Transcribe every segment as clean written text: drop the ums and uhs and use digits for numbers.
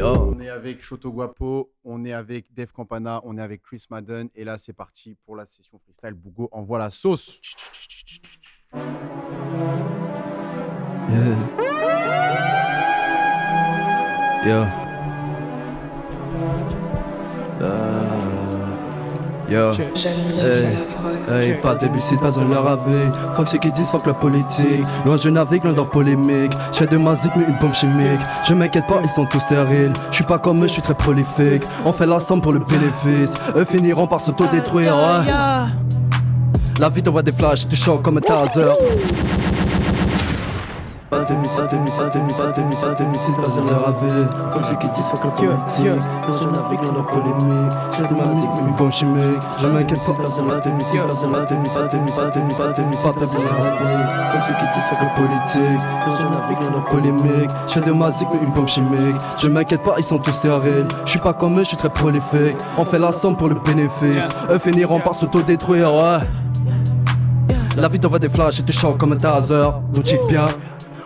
On est avec Shoto Guapo, on est avec Def Campana, on est avec Chris Madden. Et là, c'est parti pour la session freestyle. Bougo envoie la sauce. Yeah. Yo. Yo. Hey, pas d'ébicide, pas besoin de leur raver. Fuck ceux qui disent fuck la politique. Loin je navigue, loin dans polémique. J'fais de ma zik mais une bombe chimique. Je m'inquiète pas, ils sont tous stériles. J'suis pas comme eux, j'suis très prolifique. On fait la somme pour le bénéfice. Eux finiront par s'auto-détruire. Ouais. La vie t'envoie des flashs, tu choques comme un taser. Pas de missile, pas besoin de leur raver. Fuck ceux qui disent fuck la politique. Loin je navigue, loin dans polémique. J'fais de ma zik mais une bombe chimique. Je m'inquiète pas, pas besoin de missile, pas besoin de missile, pas besoin de leur raver. Fuck ceux qui disent fuck la politique. Loin je navigue, loin dans polémique. J'fais de ma zik mais une bombe chimique. Je m'inquiète pas, ils sont tous stériles. J'suis pas comme eux, j'suis très prolifique. On fait la somme pour le bénéfice. Eux finiront par s'auto-détruire, ouais. La vie t'envoie des flashs et tu chantes comme un taser. Nous check bien.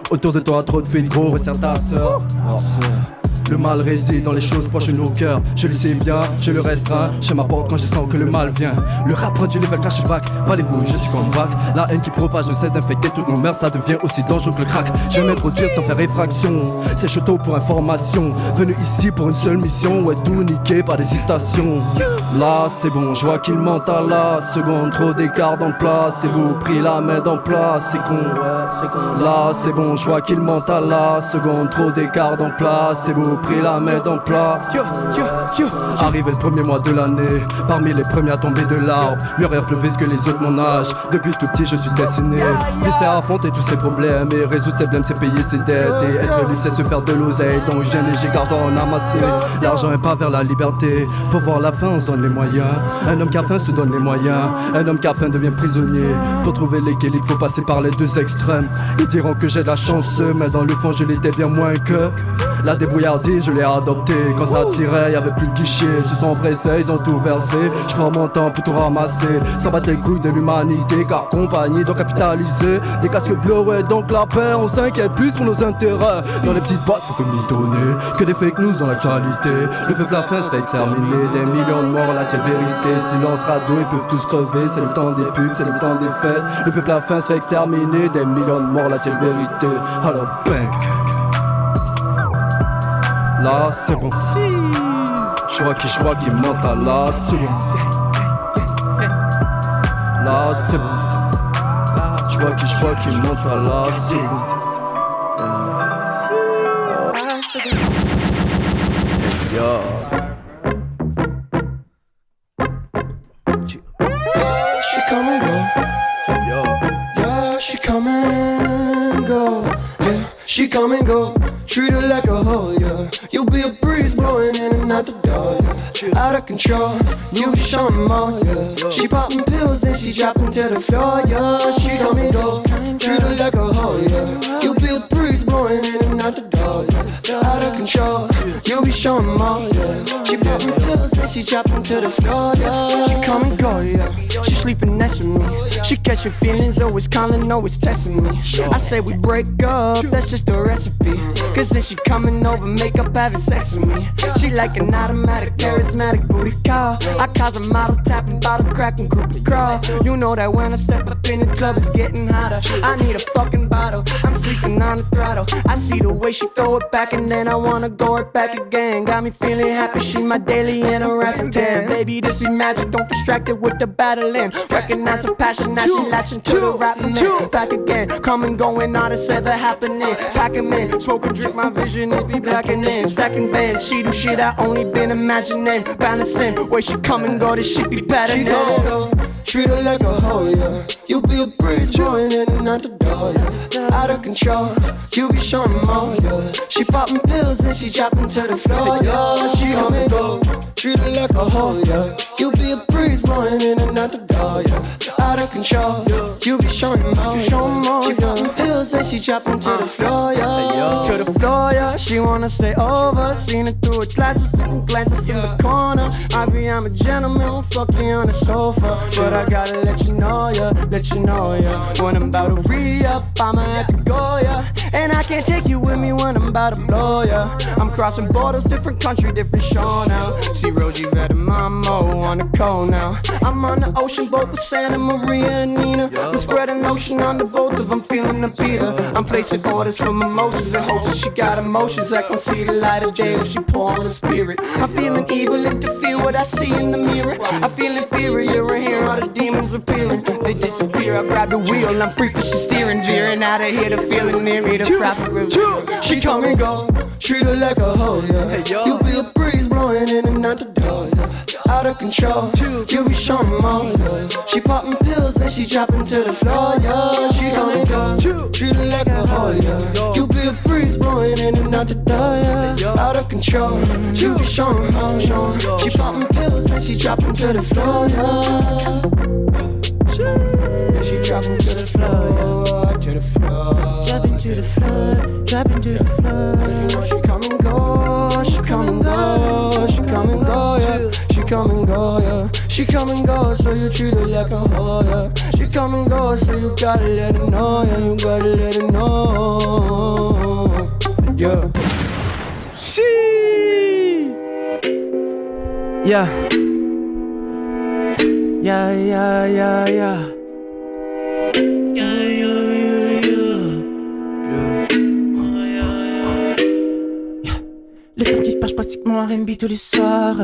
Autour de toi trop de filles, gros, resserre ta sœur. Le mal réside dans les choses proches de nos cœurs. Je le sais bien, je le restreins. Je m'apporte quand je sens que le mal vient. Le rap produit level cashback. Pas les couilles, je suis comme bac. La haine qui propage ne cesse d'infecter toutes nos mœurs. Ça devient aussi dangereux que le crack. Je vais m'introduire sans faire effraction. C'est Shoto pour information. Venu ici pour une seule mission. Ouais, tout niqué par l'hésitation. Là c'est bon, je vois qu'il mentent à la seconde. Trop d'écart dans le plat. C'est vous pris la main dans le plat. C'est con. Là c'est bon, je vois qu'il mentent à la seconde. Trop d'écart dans le plat. C'est vous pris la main dans le plat. Arrivé le premier mois de l'année, parmi les premiers à tomber de l'arbre, mûrir plus vite que les autres mon âge. Depuis tout petit je suis destiné. Vivre c'est affronter tous ses problèmes et résoudre ses blèmes, c'est payer ses dettes. Et être libre c'est se faire de l'oseille. Donc je viens léger car en amasser. L'argent est pas vers la liberté. Pour voir la fin on se donne les moyens. Un homme qui a faim se donne les moyens. Un homme qui a faim devient prisonnier. Pour trouver l'équilibre faut passer par les deux extrêmes. Ils diront que j'ai de la chance, mais dans le fond je l'étais bien moins que. La débrouillardise je l'ai adoptée. Quand ça tirait y'avait plus de guichet. Se sont pressés, ils ont tout versé. Je prends mon temps pour tout ramasser. Sans battre les couilles de l'humanité. Car compagnie doit capitaliser. Des casques bleus, ouais donc la paix. On s'inquiète plus pour nos intérêts. Dans les petites boîtes faut que m'y que des fake news dans l'actualité. Le peuple à fin serait exterminé. Des millions de morts, la telle vérité. Silence radio, ils peuvent tous crever. C'est le temps des pubs, c'est le temps des fêtes. Le peuple à fin serait exterminé. Des millions de morts, la telle vérité. Alors bang. Là c'est bon. Je vois qui monte à la seconde. Là c'est bon. Je vois qui monte à la seconde. Yo. She come and go. Yo. Yeah, she come and go. Yeah, she come and go. Treat her like a hoe, yeah. You'll be a breeze blowing in and out the door, yeah. Out of control, you be showing more, yeah. She popping pills and she dropping to the floor, yeah. She come and go. Treat her like a hoe, yeah. You'll be a breeze blowing in and out the door, yeah. Out of control, you be showing more, yeah. She popping pills and she dropping to the floor, yeah. She come and go, yeah. She sleeping next to me. She catching feelings, always calling, always texting me. I say we break up, that's just a recipe. Cause then she coming over, make up having sex with me. She like an automatic, charismatic booty call. I cause a model tapping, bottle cracking, groupie crawl. You know that when I step up in the club, it's getting hotter. I need a fucking bottle, I'm sleeping on the throttle. I see the way she throw it back and then I wanna go it back again. Got me feeling happy, she my daily interaction. Damn, baby, this be magic, don't distract it with the battling. Recognize the passion, now she latching to the rap man. Back again, come and go and all that's ever happening. Pack 'em in, smoke and drink, my vision, it be blacking in. Stacking bands, she do shit I only been imagining. Balancing, where she come and go, this shit be patterning. She come and go, treat her like a hoe, yeah. You be a breeze blowing in and out the door, yeah. Out of control, you be showing more, yeah. She popping pills and she dropping to the floor, yeah. She come and go, treat her like a hoe, yeah. You be a breeze blowing in and out the door, yeah. Out of control, you be showing more, yeah. She popping pills and she dropping to the floor, yeah. To the floor, yeah. She wanna stay over, seen it through her glasses, sitting glances in the corner. I'm a gentleman, won't fuck you on the sofa, but I gotta let you know, yeah. When I'm about to re-up, I'ma have to go, yeah. And I can't take you with me when I'm about to blow, yeah. I'm crossing borders, different country, different show now. See Rosie Red and Mamo on the coast now. I'm on the ocean boat with Santa Maria and Nina. We spread an ocean on the both of them, feeling the Peter. I'm placing orders for mimosas and hopes that she got emotions that gon' see the light of day when she pour on the spirit. I'm feeling evil and to feel what I see in the mirror. I feel inferior and hear all the demons appearing. They disappear, I grab the wheel, I'm freakishly steering, veering out of here, the feeling near me, the proper review. She come and go, treat her like a hoe, yeah. You'll be a breeze blowing in and out the door, yeah. Out of control, you'll be showing more, yeah. She popping pills and she dropping to the floor, yeah. She come and go, treat her like a hoe, yeah. You'll be a breeze blowing in and out the door, yeah. Out of control, you'll be showing more, yeah. She popping pills and she dropping to the floor, yeah. Yeah, she dropping to the floor, to the floor. Dropping to the floor, dropping to the floor. She come and go, she come and go, she come and go, yeah. She come and go, yeah. She come and go, so you treat her like a hoe, yeah. She come and go, so you gotta let her know, yeah. You gotta let her know, yeah. She. Yeah. Yeah, yeah, yeah, yeah. Le temps qui passe pratiquement R&B tous les soirs.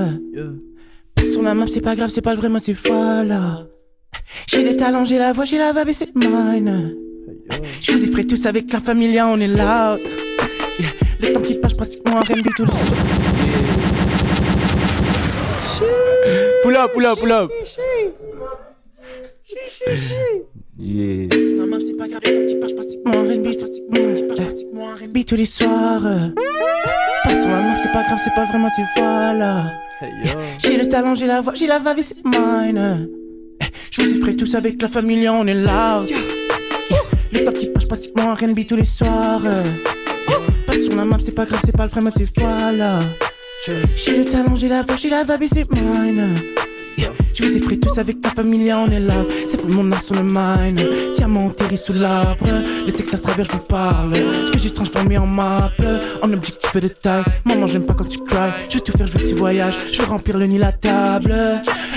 Pas sur la map, c'est pas grave, c'est pas le vrai motif, voilà. J'ai le talent, j'ai la voix, j'ai la vibe et c'est mine. Je vous y ferai tous avec la familia, on est loud. Le temps qui passe pratiquement R&B tous les soirs. Pull up, pull up, pull up. Yeah. Sur la map, c'est pas grave, le temps qui passe pratiquement R&B tous les soirs. Pas sur la map, c'est pas grave, c'est pas vraiment tu voilà. J'ai le talent, j'ai la voix, j'ai la vibe et c'est mine. Je vous y ferai tous avec la famille, on est loud. Le temps qui passe pratiquement R&B tous les soirs. Pas sur la map, c'est pas grave, c'est pas le vraiment tu voilà. J'ai le talent, j'ai la voix, j'ai la vibe et c'est mine. Je vous ai pris tous avec ta famille, on est là. C'est pour mon art sur le mine. Diamant terri sous l'arbre. Le texte à travers je vous parle. Ce que j'ai transformé en map, en objectif de taille. Maman j'aime pas quand tu cries. Je veux tout faire, je veux que tu voyages. Je veux remplir le nid, la table.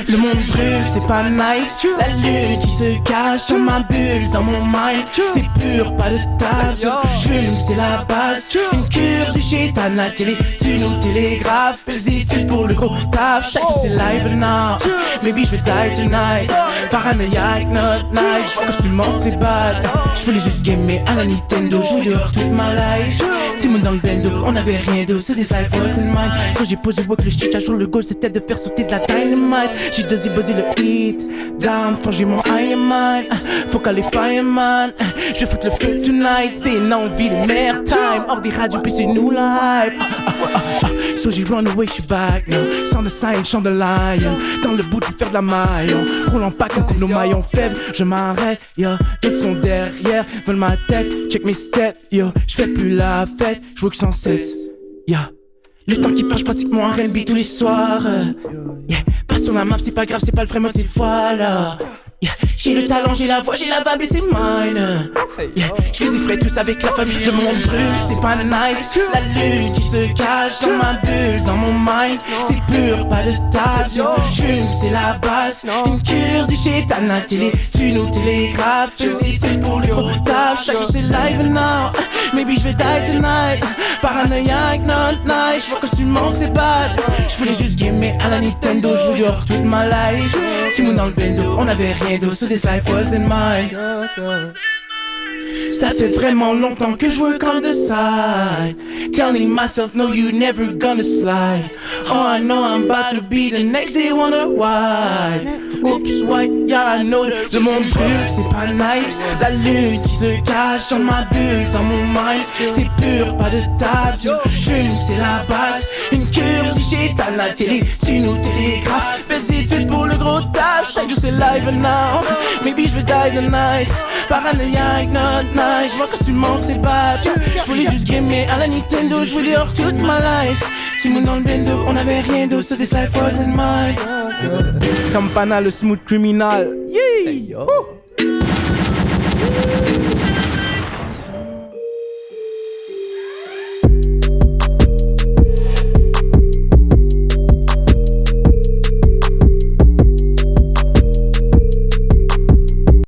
Le monde brûle, c'est pas nice. La lune qui se cache dans ma bulle, dans mon mind. C'est pur, pas de table. Je fume, c'est la base. Une cure du shit à la télé. Tu nous télégraphes. Belles études pour le gros taf. Chaque jour c'est live now. Maybe je vais die tonight. Paranoïaque, not night. Costume c'est bad. Je voulais juste gamer à la Nintendo. Jouer dehors toute ma life. Simon dans le bendo, on avait rien d'autre. C'est des life wasn't mine. Quand j'ai posé work le shit, à jour le goal c'était de faire sauter de la dynamite. J'ai dosé buzzer le hit. Down, j'ai mon Iron Man. Faut qu'aller fireman. Je vais foutre le feu tonight. C'est une envie de merde time. Hors des radios puis c'est nous la hype. So j'ai run away, j'suis back now. Sans de sign, chant de lion. Dans le bout de faire de la maille. Roule en pack, on coupe nos maillons faibles. Je m'arrête, yo. D'autres sont derrière, veulent ma tête. Check mes steps, yo. J'fais plus la fête, j'voue que sans cesse, yeah. Le temps qui passe pratiquement R&B tous les soirs. Yeah. Pas sur la map, c'est pas grave, c'est pas le vrai motif, voilà. Yeah. J'ai le talent, j'ai la voix, j'ai la vibe et c'est mine. Yeah. Je vous y ferai tous avec la famille. Le monde brûle, c'est pas nice. La lune qui se cache dans ma bulle, dans mon mind. C'est pur, pas de table. Je fume, c'est la base. Une cure du shit à la télé. Tu nous télégraphes. Je suis pour le gros taf. Chaque jour c'est live now. Maybe je vais die tonight. Paranoïaque, not nice. Je vois que tu mens, c'est bad. Je voulais juste gamer à la Nintendo. Je vous dehors toute ma life. Simon dans le bendo, on avait rien d'autre. So this life wasn't mine. Ça fait vraiment longtemps que je work on the side. Telling myself, no, you never gonna slide. Oh, I know I'm about to be the next day, wonder why. Oops, white, yeah, I know that. Le monde brûle, c'est pas nice. La lune qui se cache dans ma bulle, dans mon mind. C'est pur, pas de table. J'fume, c'est la base. Une cure du shit à la télé. Tu nous télégraphes. Fais études pour le gros taf. Chaque jour c'est live now. Maybe je vais die tonight. Paranoïaque, not nice. Je vois que tu mens, c'est bad. Je voulais juste gamer à la Nintendo. Je voulais dehors toute ma life. Simon dans le bendo, on avait rien d'autre. So this life wasn't mine. Campana, le smooth criminal. Yeah.